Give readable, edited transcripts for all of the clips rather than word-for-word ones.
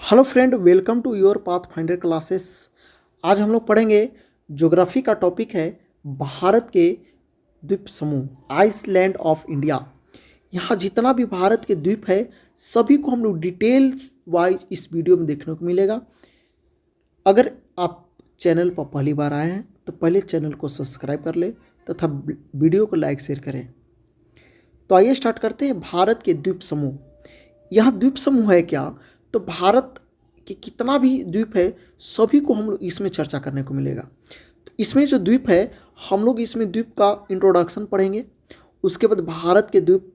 Hello friend, welcome to your path finder classes. आज हम लोग पढ़ेंगे ज्योग्राफी का टॉपिक है भारत के द्वीप समूह, आइसलैंड ऑफ इंडिया। यहाँ जितना भी भारत के द्वीप है सभी को हम लोग डिटेल्स वाइज इस वीडियो में देखने को मिलेगा। अगर आप चैनल पर पहली बार आए हैं तो पहले चैनल को सब्सक्राइब कर ले तथा वीडियो को लाइक शेयर करें। तो आइए स्टार्ट करते हैं। भारत के द्वीप समूह, यहाँ द्वीप समूह है क्या, तो भारत के कितना भी द्वीप है सभी को हम लोग इसमें चर्चा करने को मिलेगा। तो इसमें जो द्वीप है हम लोग इसमें द्वीप का इंट्रोडक्शन पढ़ेंगे, उसके बाद भारत के द्वीप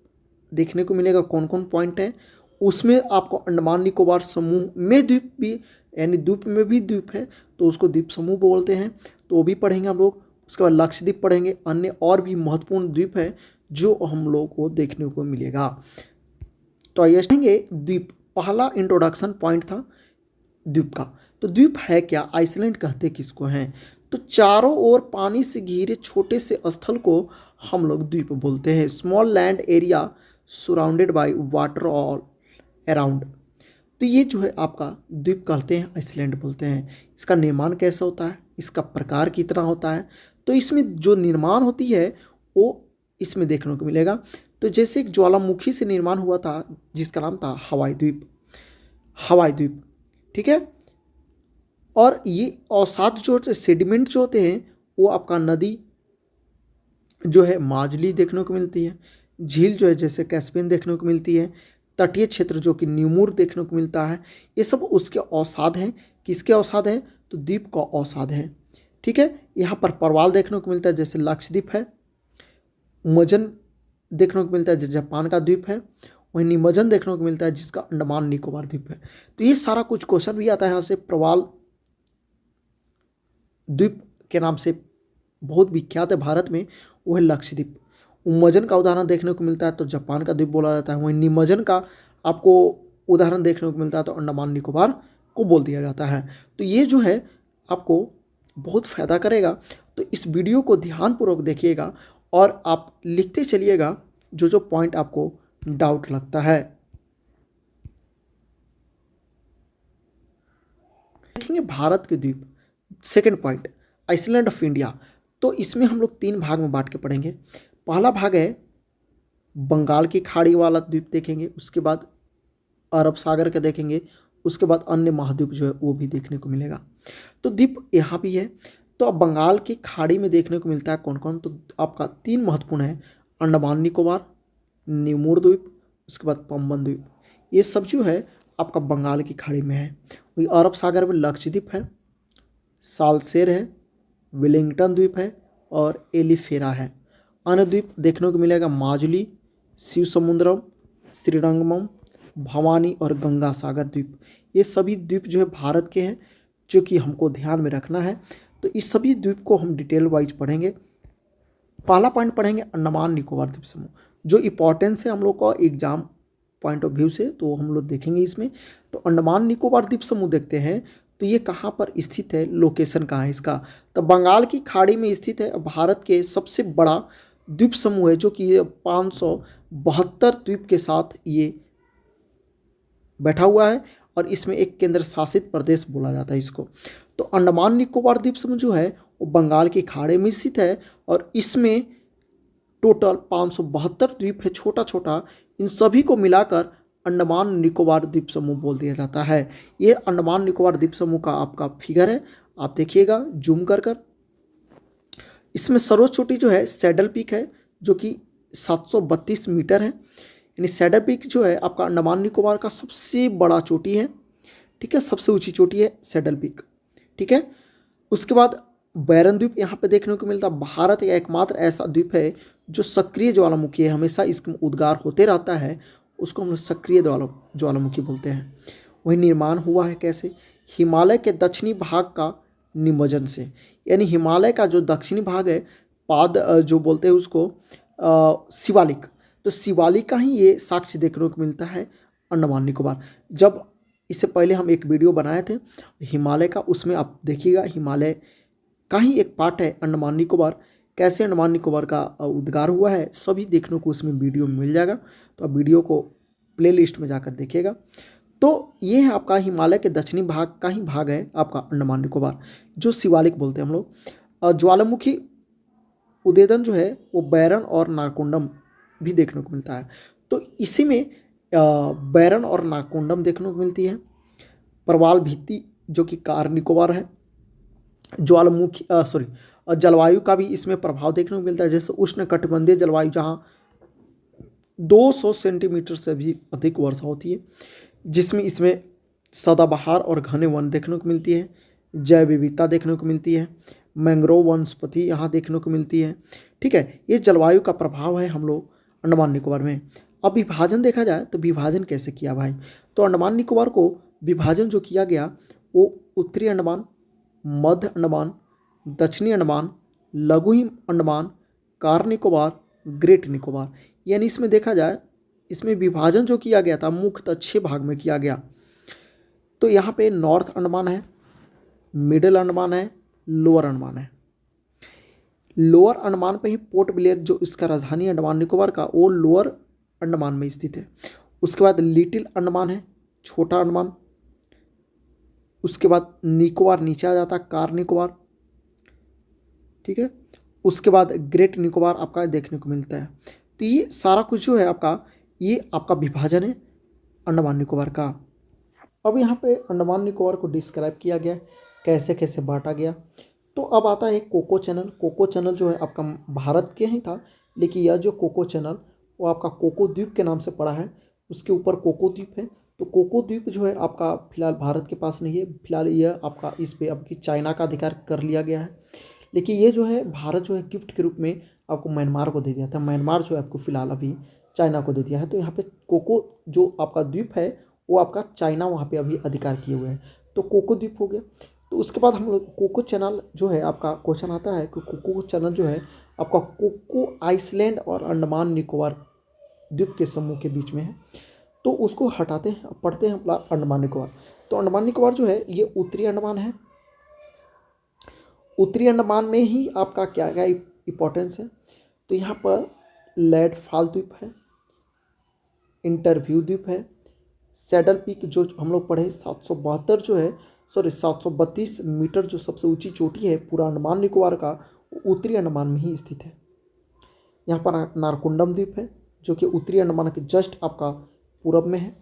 देखने को मिलेगा कौन कौन पॉइंट है। उसमें आपको अंडमान निकोबार समूह में द्वीप भी, यानी द्वीप में भी द्वीप है तो उसको द्वीप समूह बोलते हैं, तो वो भी पढ़ेंगे हम लोग। उसके बाद लक्षद्वीप पढ़ेंगे, अन्य और भी महत्वपूर्ण द्वीप है जो हम लोग को देखने को मिलेगा। तो आइए देखेंगे द्वीप। पहला इंट्रोडक्शन पॉइंट था द्वीप का। तो द्वीप है क्या, आइसलैंड कहते किसको हैं, तो चारों ओर पानी से घिरे छोटे से स्थल को हम लोग द्वीप बोलते हैं। Small land area surrounded by water all around. तो ये जो है आपका द्वीप कहते हैं, आइसलैंड बोलते हैं। इसका निर्माण कैसा होता है, इसका प्रकार कितना होता है, तो इसमें जो निर्माण होती है वो इसमें देखने को मिलेगा। तो जैसे एक ज्वालामुखी से निर्माण हुआ था जिसका नाम था हवाई द्वीप, हवाई द्वीप, ठीक है। और ये अवसाद जो सेडिमेंट जो होते हैं वो आपका नदी जो है माजुली देखने को मिलती है, झील जो है जैसे कैस्पियन देखने को मिलती है, तटीय क्षेत्र जो कि न्यूमुर देखने को मिलता है। ये सब उसके अवसाद हैं। किसके अवसाद हैं, तो द्वीप का अवसाद है, ठीक है। यहाँ पर परवाल देखने को मिलता है जैसे लक्षद्वीप है, मजन देखने को मिलता है जो जापान का द्वीप है, वहीं निमजन देखने को मिलता है जिसका अंडमान निकोबार द्वीप है। तो ये सारा कुछ क्वेश्चन भी आता है यहाँ से। प्रवाल द्वीप के नाम से बहुत विख्यात है भारत में, वो है लक्षद्वीप। उमजन का उदाहरण देखने को मिलता है तो जापान का द्वीप बोला जाता है। वहीं निमजन का आपको उदाहरण देखने को मिलता है तो अंडमान निकोबार को बोल दिया जाता है। तो ये जो है आपको बहुत फायदा करेगा, तो इस वीडियो को ध्यानपूर्वक देखिएगा और आप लिखते चलिएगा जो जो पॉइंट आपको डाउट लगता है। देखेंगे भारत के द्वीप। Second point, island of India. तो इसमें हम लोग 3 भाग में बांट के पढ़ेंगे। पहला भाग है बंगाल की खाड़ी वाला द्वीप देखेंगे, उसके बाद अरब सागर का देखेंगे, उसके बाद अन्य महाद्वीप जो है वो भी देखने को मिलेगा। तो द्वीप यहाँ भी है। तो अब बंगाल की खाड़ी में देखने को मिलता है कौन कौन, तो आपका 3 महत्वपूर्ण है, अंडमान निकोबार, न्यूमुर द्वीप, उसके बाद पंबन द्वीप। ये सब जो है आपका बंगाल की खाड़ी में है। वही अरब सागर में लक्षद्वीप है, सालसेर है, वेलिंगटन द्वीप है और एलिफेरा है। अन्य द्वीप देखने को मिलेगा माजुली, शिव समुद्रम, श्रीरंगम, भवानी और गंगा सागर द्वीप। ये सभी द्वीप जो है भारत के हैं जो कि हमको ध्यान में रखना है। तो इस सभी द्वीप को हम डिटेल वाइज पढ़ेंगे। पहला पॉइंट पढ़ेंगे अंडमान निकोबार द्वीप समूह, जो इंपॉर्टेंस है हम लोग का एग्जाम पॉइंट ऑफ व्यू से, तो हम लोग देखेंगे इसमें। तो अंडमान निकोबार द्वीप समूह देखते हैं तो ये कहाँ पर स्थित है, लोकेशन कहाँ है इसका, तो बंगाल की खाड़ी में स्थित है। भारत के सबसे बड़ा द्वीप समूह है जो कि ये 572 द्वीप के साथ ये बैठा हुआ है और इसमें एक केंद्र शासित प्रदेश बोला जाता है इसको। तो अंडमान निकोबार द्वीप समूह जो है वो बंगाल की खाड़ी में स्थित है और इसमें टोटल 572 द्वीप है, छोटा छोटा। इन सभी को मिलाकर अंडमान निकोबार द्वीप समूह बोल दिया जाता है। ये अंडमान निकोबार द्वीप समूह का आपका फिगर है, आप देखिएगा जूम कर कर। इसमें सर्वोच्च चोटी जो है सैडल पीक है जो कि 732 मीटर है, यानी सैडल पीक जो है आपका अंडमान निकोबार का सबसे बड़ा चोटी है, ठीक है, सबसे ऊंची चोटी है सैडल पीक, ठीक है। उसके बाद बैरन द्वीप यहाँ पे देखने को मिलता है। भारत का एकमात्र ऐसा द्वीप है जो सक्रिय ज्वालामुखी है, हमेशा इसका उद्गार होते रहता है, उसको हम लोग सक्रिय ज्वालामुखी बोलते हैं। वही निर्माण हुआ है कैसे, हिमालय के दक्षिणी भाग का निमज्जन से, यानी हिमालय का जो दक्षिणी भाग है पाद जो बोलते हैं उसको शिवालिक, तो शिवालिक का ही ये साक्ष्य देखने को मिलता है अंडमान निकोबार। जब इससे पहले हम एक वीडियो बनाए थे हिमालय का, उसमें आप देखिएगा हिमालय का ही एक पार्ट है अंडमान निकोबार, कैसे अंडमान निकोबार का उद्गार हुआ है सभी देखने को उसमें वीडियो में मिल जाएगा। तो आप वीडियो को प्लेलिस्ट में जाकर देखिएगा। तो ये है आपका हिमालय के दक्षिणी भाग का ही भाग है आपका अंडमान निकोबार, जो शिवालिक बोलते हैं हम लोग। और ज्वालामुखी उद्भेदन जो है वो बैरन और नारकोंडम भी देखने को मिलता है। तो इसी में बैरन और नारकोंडम देखने को मिलती है। प्रवाल भित्ति जो कि कार निकोबार है। ज्वालामुखी जलवायु का भी इसमें प्रभाव देखने को मिलता है, जैसे उष्ण कटिबंधीय जलवायु जहाँ 200 सेंटीमीटर से भी अधिक वर्षा होती है, जिसमें इसमें सदाबहार और घने वन देखने को मिलती है, जैव विविधता देखने को मिलती है, मैंग्रोव वनस्पति यहाँ देखने को मिलती है। ठीक है, ये जलवायु का प्रभाव है हम लोग अंडमान निकोबार में। अब विभाजन देखा जाए तो विभाजन कैसे किया भाई, तो अंडमान निकोबार को विभाजन जो किया गया वो उत्तरी अंडमान, मध्य अंडमान, दक्षिणी अंडमान, लघु अंडमान, कार निकोबार, ग्रेट निकोबार, यानी इसमें देखा जाए इसमें विभाजन जो किया गया था मुख्यतः 6 भाग में किया गया। तो यहाँ पे नॉर्थ अंडमान है, मिडिल अंडमान है, लोअर अंडमान है। लोअर अंडमान पे ही पोर्ट ब्लेयर जो इसका राजधानी अंडमान निकोबार का, वो लोअर अंडमान में स्थित है। उसके बाद लिटिल अंडमान है, छोटा अंडमान। उसके बाद निकोबार नीचे आ जाता है, कार निकोबार। ठीक है, उसके बाद ग्रेट निकोबार आपका देखने को मिलता है। तो ये सारा कुछ जो है आपका, ये आपका विभाजन है अंडमान निकोबार का। अब यहाँ पे अंडमान निकोबार को डिस्क्राइब किया गया, कैसे कैसे बांटा गया। तो अब आता है कोको चैनल। कोको चैनल जो है आपका भारत के ही था, लेकिन यह जो कोको चैनल वो आपका कोको द्वीप के नाम से पड़ा है, उसके ऊपर कोको द्वीप है। तो कोको द्वीप जो है आपका फिलहाल भारत के पास नहीं है, फिलहाल यह आपका इस पे अब की चाइना का अधिकार कर लिया गया है। लेकिन ये जो है भारत जो है गिफ्ट के रूप में आपको म्यांमार को दे दिया था। म्यांमार जो है आपको फिलहाल अभी चाइना को दे दिया है। तो यहाँ पे कोको जो आपका द्वीप है वो आपका चाइना वहाँ पे अभी अधिकार किए हुए हैं, तो कोको द्वीप हो गया। तो उसके बाद हम लोग कोको चैनल जो है आपका क्वेश्चन आता है कि कोको चैनल जो है आपका कोको आइसलैंड और अंडमान निकोबार द्वीप के समूह के बीच में है। तो उसको हटाते हैं, पढ़ते हैं अपना अंडमान निकोबार। तो अंडमान निकोबार जो है ये उत्तरी अंडमान है। उत्तरी अंडमान में ही आपका क्या क्या इंपॉर्टेंस है, तो यहाँ पर लैंडफॉल द्वीप है, इंटरव्यू द्वीप है, सैडल पीक जो हम लोग पढ़े 732 मीटर जो सबसे ऊंची चोटी है पूरा अंडमान निकोबार का, उत्तरी अंडमान में ही स्थित है। यहाँ पर नारकोंडम द्वीप है जो कि उत्तरी अंडमान के जस्ट आपका पूरब में है।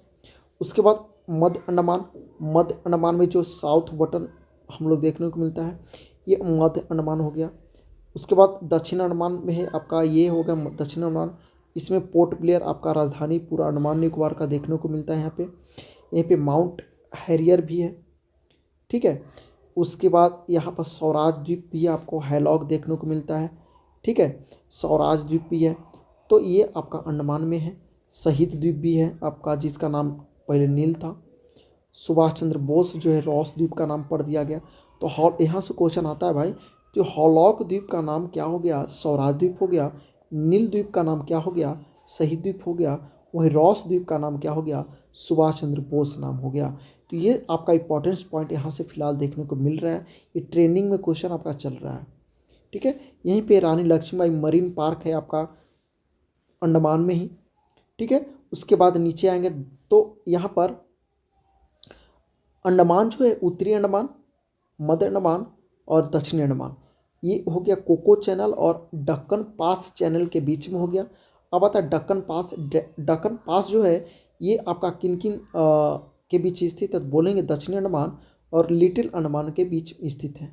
उसके बाद मध्य अंडमान में जो साउथ बटन हम लोग देखने को मिलता है ये मध्य अंडमान हो गया। उसके बाद दक्षिण अंडमान में है आपका ये हो गया दक्षिण अंडमान। इसमें पोर्ट ब्लेयर आपका राजधानी पूरा अंडमान निकोबार का देखने को मिलता है। यहाँ पे माउंट हैरियर भी है। ठीक है, उसके बाद यहाँ पर स्वराज द्वीप भी आपको हैलॉग देखने को मिलता है। ठीक है, स्वराज द्वीप भी है। तो ये आपका अंडमान में है। शहीद द्वीप भी है आपका, जिसका नाम पहले नील था। सुभाष चंद्र बोस जो है रॉस द्वीप का नाम पढ़ दिया गया। तो यहाँ से क्वेश्चन आता है भाई, तो हॉलॉक द्वीप का नाम क्या हो गया, स्वराज द्वीप हो गया। नील द्वीप का नाम क्या हो गया, शहीद द्वीप हो गया। वहीं रॉस द्वीप का नाम क्या हो गया, सुभाष चंद्र बोस नाम हो गया। तो ये आपका इंपॉर्टेंस पॉइंट यहाँ से फिलहाल देखने को मिल रहा है। ये ट्रेनिंग में क्वेश्चन आपका चल रहा है। ठीक है, यहीं पे रानी लक्ष्मीबाई मरीन पार्क है आपका अंडमान में ही। ठीक है, उसके बाद नीचे आएंगे तो यहाँ पर अंडमान जो है उत्तरी अंडमान, मध्य अंडमान और दक्षिणी अंडमान, ये हो गया कोको चैनल और दक्कन पास चैनल के बीच में हो गया। अब आता है दक्कन पास। दक्कन पास जो है ये आपका किन किन के बीच स्थित है, बोलेंगे दक्षिणी अंडमान और लिटिल अंडमान के बीच स्थित है।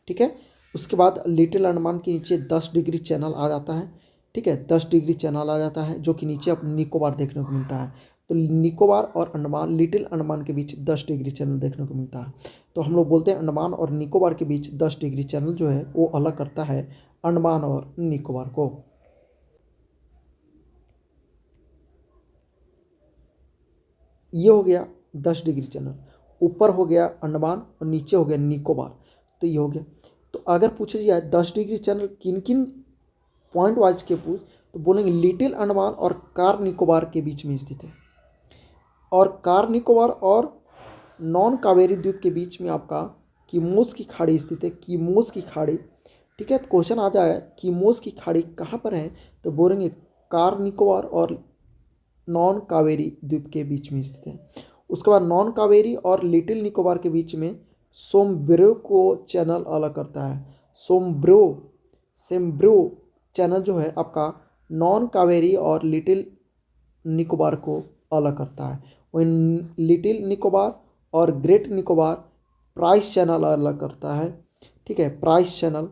ठीक है, उसके बाद लिटिल अंडमान के नीचे 10 डिग्री चैनल आ जाता है। ठीक है, 10 डिग्री चैनल आ जाता है जो कि नीचे अब निकोबार देखने को मिलता है। तो निकोबार और अंडमान, लिटिल अंडमान के बीच 10 डिग्री चैनल देखने को मिलता है। तो हम लोग बोलते हैं अंडमान और निकोबार के बीच 10 डिग्री चैनल जो है वो अलग करता है अंडमान और निकोबार को। ये हो गया 10 डिग्री चैनल, ऊपर हो गया अंडमान और नीचे हो गया निकोबार। तो ये हो गया। तो अगर पूछे जाए 10 डिग्री चैनल किन किन पॉइंट वाइज के पूछ, तो बोलेंगे लिटिल अंडमान और कार निकोबार के बीच में स्थित है। और कार निकोबार और नॉन कावेरी द्वीप के बीच में आपका कीमोस की खाड़ी स्थित है। कीमोस की खाड़ी। ठीक है, तो क्वेश्चन आ जाए कीमोस की खाड़ी कहाँ पर है, तो बोलेंगे कार निकोबार और नॉन कावेरी द्वीप के बीच में स्थित है। उसके बाद नॉन कावेरी और लिटिल निकोबार के बीच में सोमब्रो को चैनल अलग करता है। सेम्ब्रो चैनल जो है आपका नॉन कावेरी और लिटिल निकोबार को अलग करता है। वहीं लिटिल निकोबार और ग्रेट निकोबार प्राइस चैनल अलग करता है। ठीक है, प्राइस चैनल।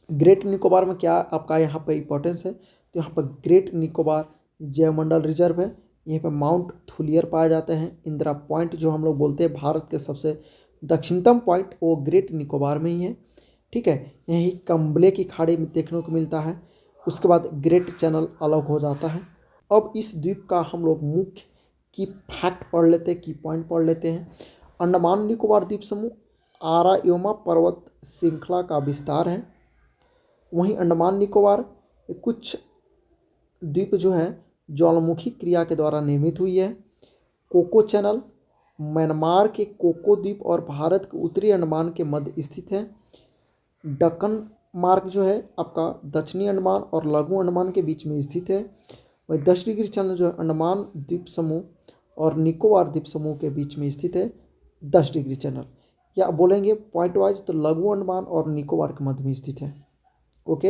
ग्रेट निकोबार में क्या आपका यहाँ पर इंपॉर्टेंस है, तो यहाँ पर ग्रेट निकोबार जैवमंडल रिजर्व है। यहाँ पे माउंट थुलियर पाए जाते हैं। इंदिरा पॉइंट जो हम लोग बोलते हैं भारत के सबसे दक्षिणतम पॉइंट, वो ग्रेट निकोबार में ही है। ठीक है, यही कंबले की खाड़ी में देखने को मिलता है। उसके बाद ग्रेट चैनल अलग हो जाता है। अब इस द्वीप का हम लोग मुख्य की फैक्ट पढ़ लेते हैं, की पॉइंट पढ़ लेते हैं। अंडमान निकोबार द्वीप समूह आरायोमा पर्वत श्रृंखला का विस्तार है। वहीं अंडमान निकोबार कुछ द्वीप जो है ज्वालामुखी क्रिया के द्वारा निर्मित हुई है। कोको चैनल म्यांमार के कोको द्वीप और भारत के उत्तरी अंडमान के मध्य स्थित है। दक्कन मार्ग जो है आपका दक्षिणी अंडमान और लघु अंडमान के बीच में स्थित है। वही 10 डिग्री चैनल जो है अंडमान द्वीप समूह और निकोबार द्वीप समूह के बीच में स्थित है। 10 डिग्री चैनल, या बोलेंगे पॉइंट वाइज तो लघु अंडमान और निकोबार के मध्य में स्थित है। ओके,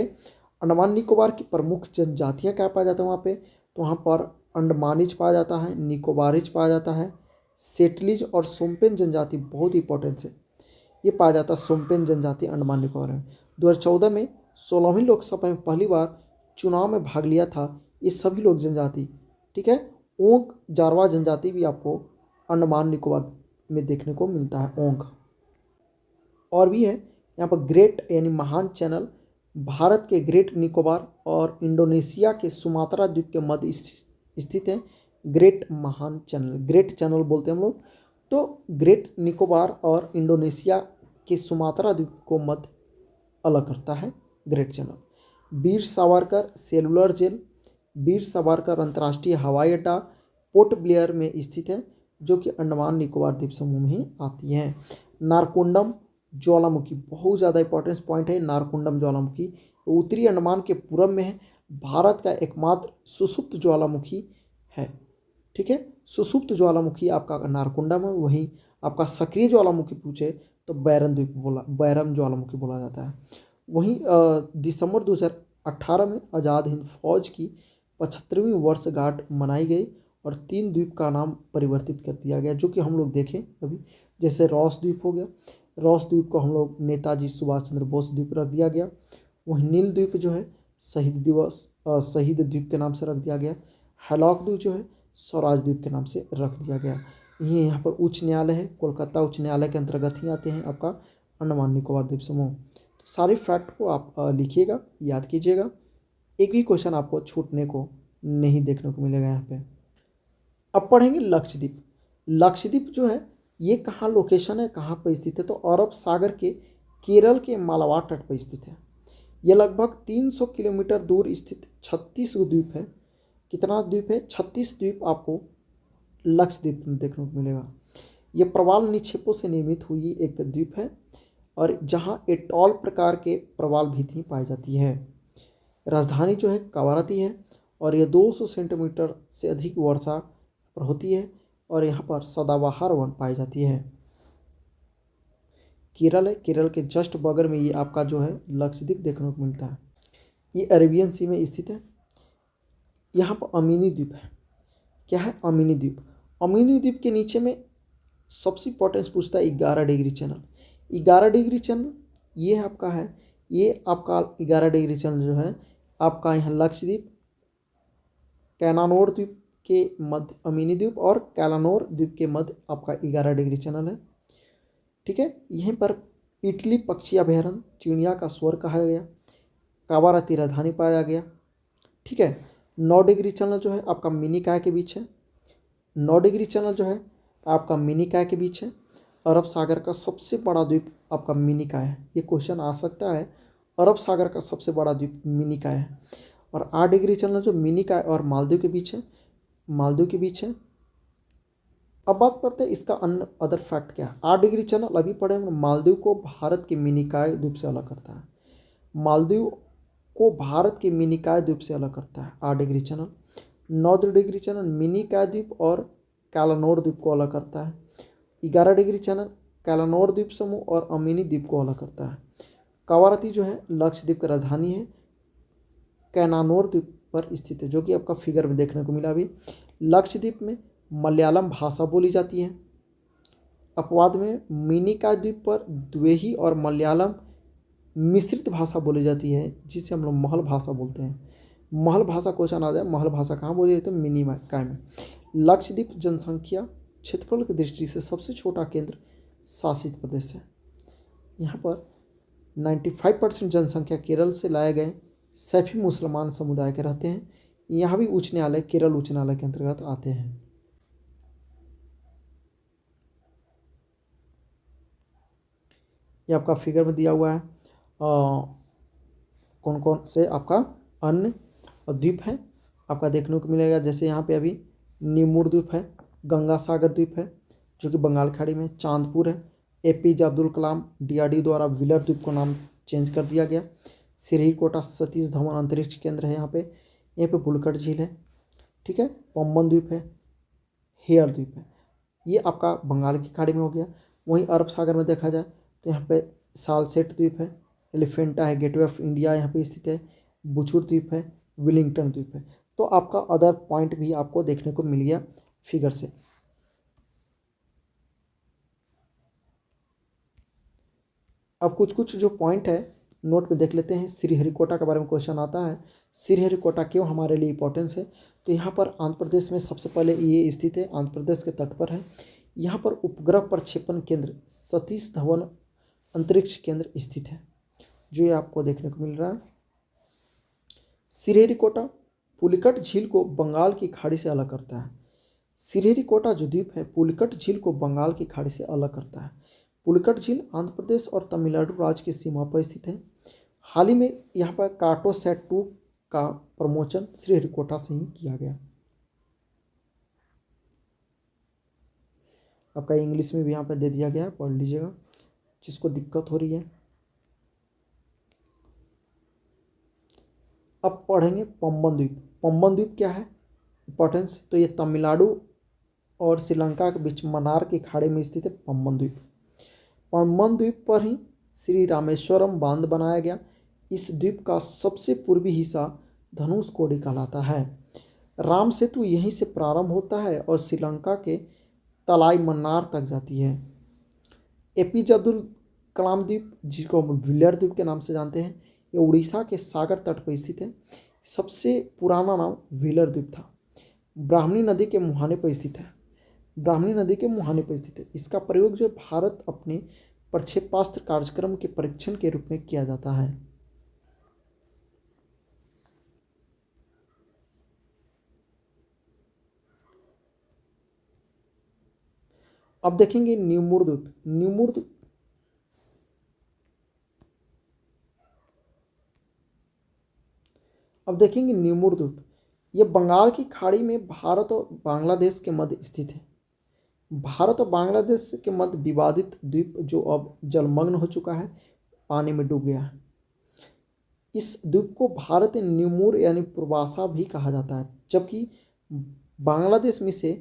अंडमान निकोबार की प्रमुख जनजातियाँ क्या पाया जाता है वहाँ पे, तो वहाँ पर अंडमानिज पाया जाता है, निकोबारिज पाया जाता है, सेटलिज और सोम्पेन जनजाति बहुत इंपॉर्टेंट है, ये पाया जाता है सोम्पेन जनजाति अंडमान निकोबार में। 2014 में 16वीं लोकसभा में पहली बार चुनाव में भाग लिया था ये सभी लोग जनजाति। ठीक है, ओंग जारवा जनजाति भी आपको अंडमान निकोबार में देखने को मिलता है, ओंग। और भी है यहाँ पर ग्रेट यानी महान चैनल भारत के ग्रेट निकोबार और इंडोनेशिया के सुमात्रा द्वीप के मध्य स्थित है। ग्रेट महान चैनल, ग्रेट चैनल बोलते हैं हम लोग। तो ग्रेट निकोबार और इंडोनेशिया के सुमात्रा द्वीप को मध्य अलग करता है great channel. Veer Savarkar cellular jail, Veer Savarkar अंतर्राष्ट्रीय हवाई अड्डा पोर्ट ब्लेयर में स्थित है, जो कि अंडमान निकोबार द्वीप समूह में ही आती है। नारकोंडम ज्वालामुखी बहुत ज़्यादा इंपॉर्टेंस पॉइंट है। नारकोंडम ज्वालामुखी उत्तरी अंडमान के पूरब में है। भारत का एकमात्र सुषुप्त ज्वालामुखी है। ठीक है, सुषुप्त ज्वालामुखी आपका नारकोंडम है। वहीं आपका सक्रिय ज्वालामुखी पूछे तो बैरम ज्वालामुखी बोला जाता है। वहीं दिसंबर 2018 में आज़ाद हिंद फौज की 75वीं वर्षगांठ मनाई गई और 3 द्वीप का नाम परिवर्तित कर दिया गया, जो कि हम लोग देखें अभी, जैसे रॉस द्वीप हो गया, रॉस द्वीप को हम लोग नेताजी सुभाष चंद्र बोस द्वीप रख दिया गया। वहीं नील द्वीप जो है शहीद द्वीप के नाम से रख दिया गया। हैलॉक द्वीप जो है स्वराज द्वीप के नाम से रख दिया गया। ये यहाँ पर उच्च न्यायालय है, कोलकाता उच्च न्यायालय के अंतर्गत ही आते हैं आपका अंडमान निकोबार द्वीप समूह। तो सारे फैक्ट को आप लिखिएगा, याद कीजिएगा, एक भी क्वेश्चन आपको छूटने को नहीं देखने को मिलेगा यहाँ पे। अब पढ़ेंगे लक्षद्वीप। लक्षद्वीप जो है ये कहाँ लोकेशन है, कहाँ पर स्थित है, तो अरब सागर के केरल के मालाबार तट पर स्थित है। यह लगभग 300 किलोमीटर दूर स्थित 36 द्वीप है। कितना द्वीप है? 36 द्वीप आपको लक्षद्वीप में देखने को मिलेगा। यह प्रवाल निक्षेपों से निर्मित हुई एक द्वीप है और जहाँ एटॉल प्रकार के प्रवाल भीति पाई जाती है। राजधानी जो है कवारती है और यह 200 सेंटीमीटर से अधिक वर्षा पर होती है और यहाँ पर सदाबहार वन पाई जाती है। केरल है, केरल के जस्ट बगल में ये आपका जो है लक्षद्वीप देखने को मिलता है। ये अरेबियन सी में स्थित है। यहाँ पर अमीनी द्वीप है। क्या है? अमीनी द्वीप। अमीनी द्वीप के नीचे में सबसे इंपॉर्टेंस पूछता है 11 डिग्री चैनल। 11 डिग्री चैनल ये आपका है, ये आपका 11 डिग्री चैनल जो है आपका यहाँ लक्षद्वीप, कैनानोर द्वीप के मध्य अमीनी द्वीप और कैलानोर द्वीप के मध्य आपका 11 डिग्री चैनल है। ठीक है, यहीं पर पिटली पक्षी अभयारण्य, चिड़िया का स्वर कहा गया, कावारती राजधानी पाया गया। ठीक है, 9 डिग्री चैनल जो है आपका मिनिकॉय के बीच है। 9 डिग्री चैनल जो है आपका मिनिकॉय के बीच है। अरब सागर का सबसे बड़ा द्वीप आपका मिनिकॉय है। ये क्वेश्चन आ सकता है, अरब सागर का सबसे बड़ा द्वीप मिनिकॉय है। और 8 डिग्री चैनल जो मिनिकॉय और मालदीव के बीच है, मालदीव के बीच है। अब बात करते हैं इसका अदर फैक्ट क्या है। 8 डिग्री चैनल अभी पढ़े, मालदीव को भारत के मिनिकॉय द्वीप से अलग करता है। मालदीव को भारत के मिनिकॉय द्वीप से अलग करता है 8 degree channel. 9 degree channel Minicoy द्वीप और कैलानोर द्वीप को अलग करता है। 11 डिग्री चैनल कैलानोर द्वीप समूह और अमीनी द्वीप को अलग करता है। कवारती जो है लक्षद्वीप की राजधानी है, कैनानोर द्वीप पर स्थित है, जो कि आपका फिगर में देखने को मिला अभी। लक्षद्वीप में मलयालम भाषा बोली जाती है। अपवाद में मिनिकॉय द्वीप पर द्वेही और मलयालम मिश्रित भाषा बोली जाती है, जिसे हम लोग महल भाषा बोलते हैं। महल भाषा क्वेश्चन आ जाए, महल भाषा कहाँ बोली जाती है? मिनिकॉय में। लक्षद्वीप जनसंख्या क्षेत्रफल की दृष्टि से सबसे छोटा केंद्र शासित प्रदेश है। यहाँ पर 95% जनसंख्या केरल से लाए गए सैफी मुसलमान समुदाय के रहते हैं। यहाँ भी उच्च न्यायालय केरल उच्च न्यायालय के अंतर्गत आते हैं। ये आपका फिगर में दिया हुआ है कौन कौन से आपका अन्य द्वीप हैं आपका देखने को मिलेगा। जैसे यहाँ पे अभी निमूर द्वीप है, गंगा सागर द्वीप है जो कि बंगाल खाड़ी में, चांदपुर है, एपीजे अब्दुल कलाम डीआरडीओ द्वारा व्हीलर द्वीप को नाम चेंज कर दिया गया। श्रीहरिकोटा सतीश धवन अंतरिक्ष केंद्र है यहाँ पे बुलकट झील है, ठीक है। पम्बन द्वीप है, हेयर द्वीप है, ये आपका बंगाल की खाड़ी में हो गया। वहीं अरब सागर में देखा जाए तो यहाँ पे सालसेट द्वीप है, एलिफेंटा है, गेटवे ऑफ इंडिया यहाँ पे स्थित है, बुचुर द्वीप है, विलिंगटन द्वीप है। तो आपका अदर पॉइंट भी आपको देखने को मिल गया फिगर से। अब कुछ जो पॉइंट है नोट पे देख लेते हैं। श्रीहरिकोटा के बारे में क्वेश्चन आता है, श्रीहरिकोटा क्यों हमारे लिए इंपॉर्टेंस है? तो यहाँ पर आंध्र प्रदेश में सबसे पहले ये स्थित है, आंध्र प्रदेश के तट पर है। यहाँ पर उपग्रह प्रक्षेपण केंद्र सतीश धवन अंतरिक्ष केंद्र स्थित है, जो ये आपको देखने को मिल रहा है। श्रीहरिकोटा पुलिकट झील को बंगाल की खाड़ी से अलग करता है। श्रीहरिकोटा जो द्वीप है पुलिकट झील को बंगाल की खाड़ी से अलग करता है। पुलिकट झील आंध्र प्रदेश और तमिलनाडु राज्य की सीमा पर स्थित है। हाल ही में यहाँ पर कार्टोसैट 2 का प्रमोशन श्रीहरिकोटा से ही किया गया। आपका इंग्लिश में भी यहाँ पर दे दिया गया है, पढ़ लीजिएगा जिसको दिक्कत हो रही है। अब पढ़ेंगे पम्बन द्वीप। पम्बन द्वीप क्या है इंपॉर्टेंस? तो ये तमिलनाडु और श्रीलंका के बीच मन्नार की खाड़ी में स्थित है पम्बन द्वीप। पम्बन द्वीप पर ही श्री रामेश्वरम बांध बनाया गया। इस द्वीप का सबसे पूर्वी हिस्सा धनुषकोडी कहलाता है। राम सेतु यहीं से प्रारंभ होता है और श्रीलंका के तलाई मन्नार तक जाती है। एपीजे अब्दुल कलाम द्वीप, जिसको हम व्हीलर द्वीप के नाम से जानते हैं, ये उड़ीसा के सागर तट पर स्थित है। सबसे पुराना नाम व्हीलर द्वीप था। ब्राह्मणी नदी के मुहाने पर स्थित है। ब्राह्मणी नदी के मुहाने पर स्थित है। इसका प्रयोग जो भारत अपने प्रक्षेपास्त्र कार्यक्रम के परीक्षण के रूप में किया जाता है। अब देखेंगे निमूर द्वीप। निमूर द्वीप अब देखेंगे निमूर द्वीप, ये बंगाल की खाड़ी में भारत और बांग्लादेश के मध्य स्थित है। भारत और बांग्लादेश के मध्य विवादित द्वीप जो अब जलमग्न हो चुका है, पानी में डूब गया है। इस द्वीप को भारत निमूर यानी पूर्वासा भी कहा जाता है, जबकि बांग्लादेश में इसे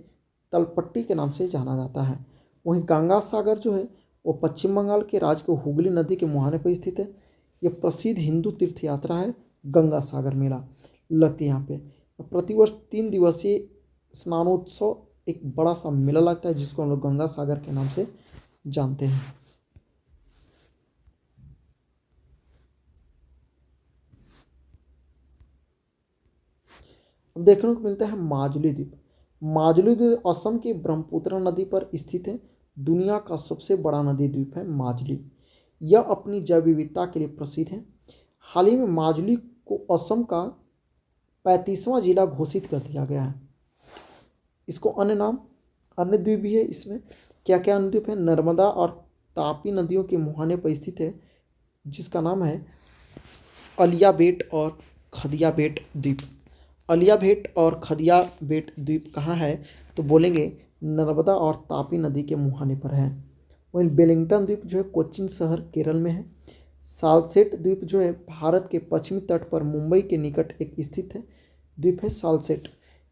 तलपट्टी के नाम से जाना जाता है। वहीं गंगा सागर जो है वो पश्चिम बंगाल के राज्य के हुगली नदी के मुहाने पर स्थित है। यह प्रसिद्ध हिंदू तीर्थ यात्रा है, गंगा सागर मेला लगती है यहाँ पे। प्रतिवर्ष 3 दिवसीय स्नानोत्सव एक बड़ा सा मेला लगता है, जिसको हम लोग गंगा सागर के नाम से जानते हैं। अब देखने को मिलता है माजुली द्वीप। माजुली द्वीप असम की ब्रह्मपुत्र नदी पर स्थित है। दुनिया का सबसे बड़ा नदी द्वीप है माजुली। यह अपनी जैव विविधता के लिए प्रसिद्ध है। हाल ही में माजुली को असम का 35वां जिला घोषित कर दिया गया है। इसको अन्य द्वीप भी है। इसमें क्या क्या अन्य द्वीप है? नर्मदा और तापी नदियों के मुहाने पर स्थित है, जिसका नाम है अलिया बेट और खदिया बेट द्वीप। अलिया बेट और खदिया बेट द्वीप कहाँ है? तो बोलेंगे नर्मदा और तापी नदी के मुहाने पर है। वहीं वेलिंगटन द्वीप जो है कोचीन शहर केरल में है। सालसेट द्वीप जो है भारत के पश्चिमी तट पर मुंबई के निकट एक स्थित है द्वीप है सालसेट।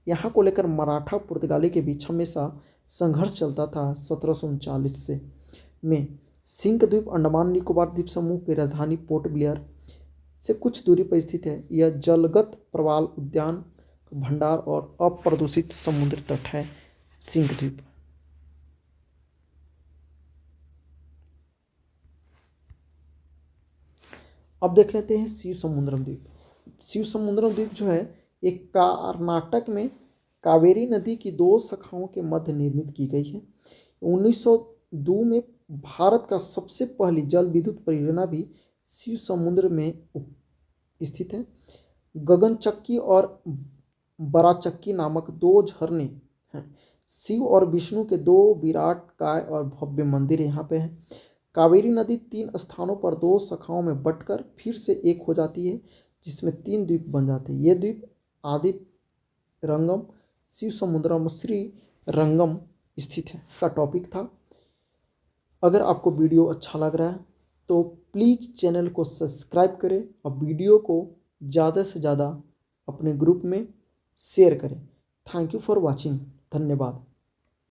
यहाँ को लेकर मराठा पुर्तगाली के बीच हमेशा संघर्ष चलता था 1739 से में। सिंक द्वीप अंडमान निकोबार द्वीप समूह की राजधानी पोर्ट ब्लेयर से कुछ दूरी पर स्थित है। यह जलगत प्रवाल उद्यान भंडार और अप्रदूषित समुद्र तट है सिंक द्वीप। अब देख लेते हैं शिव समुद्रम द्वीप। शिव समुद्रम द्वीप जो है एक कर्नाटक में कावेरी नदी की दो शाखाओं के मध्य निर्मित की गई है। 1902 में भारत का सबसे पहली जल विद्युत परियोजना भी शिव समुद्र में स्थित है। गगनचक्की और बराचक्की नामक दो झरने हैं। शिव और विष्णु के दो विराट काय और भव्य मंदिर यहाँ पे हैं। कावेरी नदी 3 स्थानों पर 2 शाखाओं में बंटकर फिर से एक हो जाती है, जिसमें 3 द्वीप बन जाते हैं। ये द्वीप आदि रंगम, शिव समुद्रम, श्री रंगम स्थित है का टॉपिक था। अगर आपको वीडियो अच्छा लग रहा है तो प्लीज़ चैनल को सब्सक्राइब करें और वीडियो को ज़्यादा से ज़्यादा अपने ग्रुप में शेयर करें। Thank you for watching. धन्यवाद।